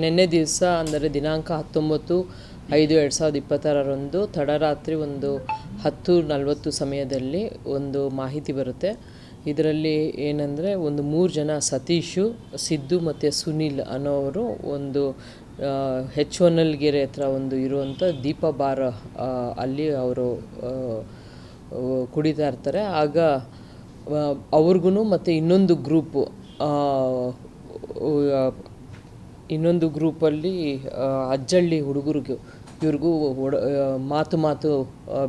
ನಿನ್ನೆ ದಿವಸ ಅಂದರೆ ದಿನಾಂಕ 19/5/2026 ತಡರಾತ್ರಿ ಒಂದು 10:40 ಸಮಯದಲ್ಲಿ ಒಂದು ಮಾಹಿತಿ ಬರುತ್ತೆ. ಇದರಲ್ಲಿ ಏನಂದರೆ ಒಂದು 3 ಜನ ಸತೀಶು, ಸಿದ್ದು ಮತ್ತು ಸುನೀಲ್ ಅನ್ನೋವರು ಒಂದು H1L ಹತ್ರ ಒಂದು ಇರುವಂಥ ದೀಪ ಬಾರ್ ಅಲ್ಲಿ ಅವರು ಕುಡಿತಾ ಇರ್ತಾರೆ. ಆಗ ಅವ್ರಿಗೂ ಮತ್ತು ಇನ್ನೊಂದು ಗ್ರೂಪಲ್ಲಿ ಅಜ್ಜಳ್ಳಿ ಹುಡುಗರಿಗೂ ಇವ್ರಿಗೂ ಮಾತು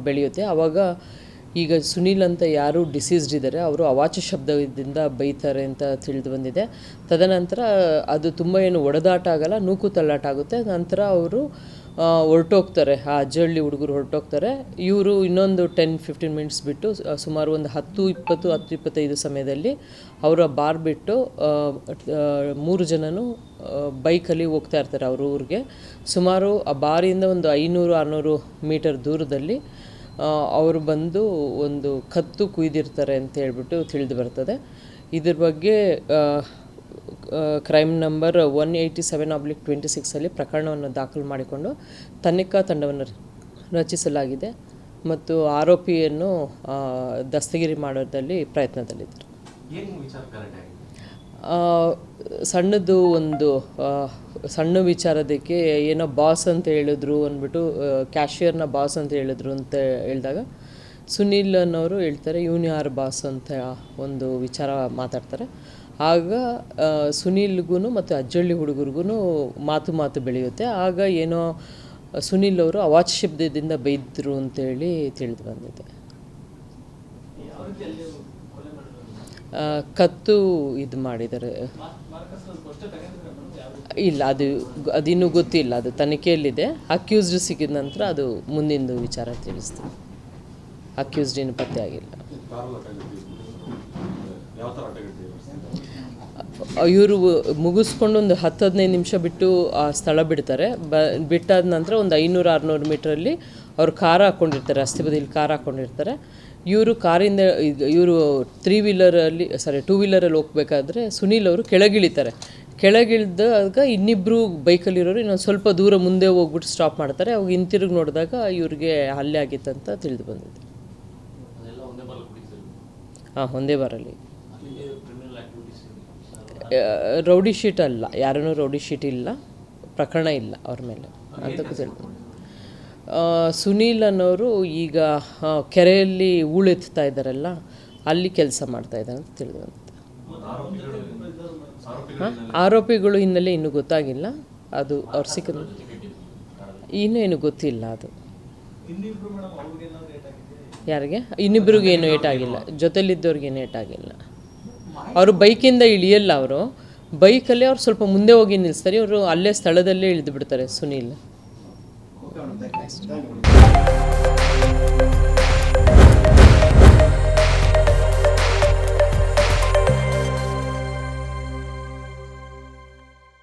ಬೆಳೆಯುತ್ತೆ. ಆವಾಗ ಈಗ ಸುನೀಲ್ ಅಂತ ಯಾರು ಡಿಸೀಸ್ಡ್ ಇದ್ದಾರೆ ಅವರು ಅವಾಚ್ಯ ಶಬ್ದದಿಂದ ಬೈತಾರೆ ಅಂತ ತಿಳಿದು ಬಂದಿದೆ. ತದನಂತರ ಅದು ತುಂಬ ಏನು ಒಡೆದಾಟ ಆಗಲ್ಲ, ನೂಕು ತಳ್ಳಾಟ ಆಗುತ್ತೆ. ನಂತರ ಅವರು ಹೊರಟೋಗ್ತಾರೆ, ಆ ಅಜ್ಜಳ್ಳಿ ಹುಡುಗರು ಹೊರಟೋಗ್ತಾರೆ. ಇವರು ಇನ್ನೊಂದು 10-15 ಮಿನಿಟ್ಸ್ ಬಿಟ್ಟು ಸುಮಾರು ಒಂದು 10-25 ಸಮಯದಲ್ಲಿ ಅವರ ಬಾರ್ ಬಿಟ್ಟು 3 ಜನನು ಬೈಕಲ್ಲಿ ಹೋಗ್ತಾ ಇರ್ತಾರೆ ಅವ್ರ ಊರಿಗೆ. ಸುಮಾರು ಆ ಬಾರಿಂದ ಒಂದು 500-600 ಮೀಟರ್ ದೂರದಲ್ಲಿ ಅವರು ಬಂದು ಒಂದು ಕತ್ತು ಕುಯ್ದಿರ್ತಾರೆ ಅಂತ ಹೇಳ್ಬಿಟ್ಟು ತಿಳಿದು ಬರ್ತದೆ. ಇದ್ರ ಬಗ್ಗೆ ಕ್ರೈಮ್ ನಂಬರ್ 187/26 ಪ್ರಕರಣವನ್ನು ದಾಖಲು ಮಾಡಿಕೊಂಡು ತನಿಖಾ ತಂಡವನ್ನು ರಚಿಸಲಾಗಿದೆ ಮತ್ತು ಆರೋಪಿಯನ್ನು ದಸ್ತಗಿರಿ ಮಾಡೋದ್ರಲ್ಲಿ ಪ್ರಯತ್ನದಲ್ಲಿದ್ದರು. ಸಣ್ಣದು ಒಂದು ಸಣ್ಣ ವಿಚಾರದಕ್ಕೆ ಏನೋ ಬಾಸ್ ಅಂತ ಹೇಳಿದ್ರು ಅಂದ್ಬಿಟ್ಟು, ಕ್ಯಾಶಿಯರ್ನ ಬಾಸ್ ಅಂತ ಹೇಳಿದ್ರು ಅಂತ ಹೇಳಿದಾಗ ಸುನೀಲ್ ಅನ್ನೋರು ಹೇಳ್ತಾರೆ ಇವನು ಯಾರು ಬಾಸ್ ಅಂತ ಒಂದು ವಿಚಾರ ಮಾತಾಡ್ತಾರೆ. ಆಗ ಸುನೀಲ್ಗೂ ಮತ್ತು ಅಜ್ಜಳ್ಳಿ ಹುಡುಗರಿಗೂ ಮಾತು ಬೆಳೆಯುತ್ತೆ. ಆಗ ಏನೋ ಸುನೀಲ್ ಅವರು ಅವಾಚ್ಯ ಶಬ್ದದಿಂದ ಬೈದರು ಅಂತೇಳಿ ತಿಳಿದು ಬಂದಿದೆ. ಕತ್ತು ಇದು ಮಾಡಿದ್ದಾರೆ, ಇಲ್ಲ ಅದಿನ್ನೂ ಗೊತ್ತಿಲ್ಲ, ಅದು ತನಿಖೆಯಲ್ಲಿದೆ. ಅಕ್ಯೂಸ್ಡ್ ಸಿಕ್ಕಿದ ನಂತರ ಅದು ಮುಂದಿನ ವಿಚಾರ ತಿಳಿಸ್ತೀವಿ. ಅಕ್ಯೂಸ್ಡ್ ಏನು ಪತ್ತೆ ಆಗಿಲ್ಲ. ಇವರು ಮುಗಿಸ್ಕೊಂಡು ಒಂದು 10-15 ನಿಮಿಷ ಬಿಟ್ಟು ಆ ಸ್ಥಳ ಬಿಡ್ತಾರೆ. ಬಿಟ್ಟಾದ ನಂತರ ಒಂದು 500-600 ಮೀಟ್ರಲ್ಲಿ ಅವರು ಕಾರ್ ಹಾಕ್ಕೊಂಡಿರ್ತಾರೆ, ರಸ್ತೆ ಬದಿಯಲ್ಲಿ ಕಾರ್ ಹಾಕ್ಕೊಂಡಿರ್ತಾರೆ. ಇವರು ಕಾರಿಂದ ಇವರು 2 ವೀಲರಲ್ಲಿ ಹೋಗ್ಬೇಕಾದ್ರೆ ಸುನೀಲ್ ಅವರು ಕೆಳಗಿಳಿತಾರೆ. ಕೆಳಗಿಳಿದಾಗ ಇನ್ನಿಬ್ಬರು ಬೈಕಲ್ಲಿರೋರು ಇನ್ನೊಂದು ಸ್ವಲ್ಪ ದೂರ ಮುಂದೆ ಹೋಗ್ಬಿಟ್ಟು ಸ್ಟಾಪ್ ಮಾಡ್ತಾರೆ. ಅವಾಗ ಹಿಂತಿರುಗಿ ನೋಡಿದಾಗ ಇವ್ರಿಗೆ ಹಲ್ಲೆ ಆಗಿತ್ತಂತ ತಿಳಿದು ಬಂದಿದೆ. ಒಂದೇ ಬಾರಲ್ಲಿ ರೌಡಿ ಶೀಟ್ ಅಲ್ಲ, ಯಾರನ್ನೂ ರೌಡಿ ಶೀಟ್ ಇಲ್ಲ, ಪ್ರಕರಣ ಇಲ್ಲ ಅವ್ರ ಮೇಲೆ ಅಂತ ಗೊತ್ತಿಲ್ಲ. ಸುನೀಲ್ ಅನ್ನೋರು ಈಗ ಕೆರೆಯಲ್ಲಿ ಹೂಳೆತ್ತಾ ಇದ್ದಾರಲ್ಲ, ಅಲ್ಲಿ ಕೆಲಸ ಮಾಡ್ತಾ ಇದ್ದಾರೆ ಅಂತ ತಿಳಿದು ಬಂದಿದೆ. ಆರೋಪಿಗಳು ಹಿನ್ನೆಲೆ ಇನ್ನೂ ಗೊತ್ತಾಗಿಲ್ಲ. ಅದು ಅವ್ರು ಸಿಕ್ಕಿದ ಇನ್ನೇನು ಗೊತ್ತಿಲ್ಲ. ಅದು ಯಾರಿಗೆ ಇನ್ನಿಬ್ರಿಗೆ ಏನು ಏಟಾಗಿಲ್ಲ, ಜೊತೆಲಿದ್ದವ್ರಿಗೇನು ಏಟಾಗಿಲ್ಲ. ಅವರು ಬೈಕಿಂದ ಇಳಿಯಲ್ಲ, ಅವರು ಬೈಕಲ್ಲೇ ಅವ್ರು ಸ್ವಲ್ಪ ಮುಂದೆ ಹೋಗಿ ನಿಲ್ಲಿಸ್ತಾರೆ. ಇವರು ಅಲ್ಲೇ ಸ್ಥಳದಲ್ಲೇ ಇಳಿದು ಬಿಡ್ತಾರೆ ಸುನೀಲ್.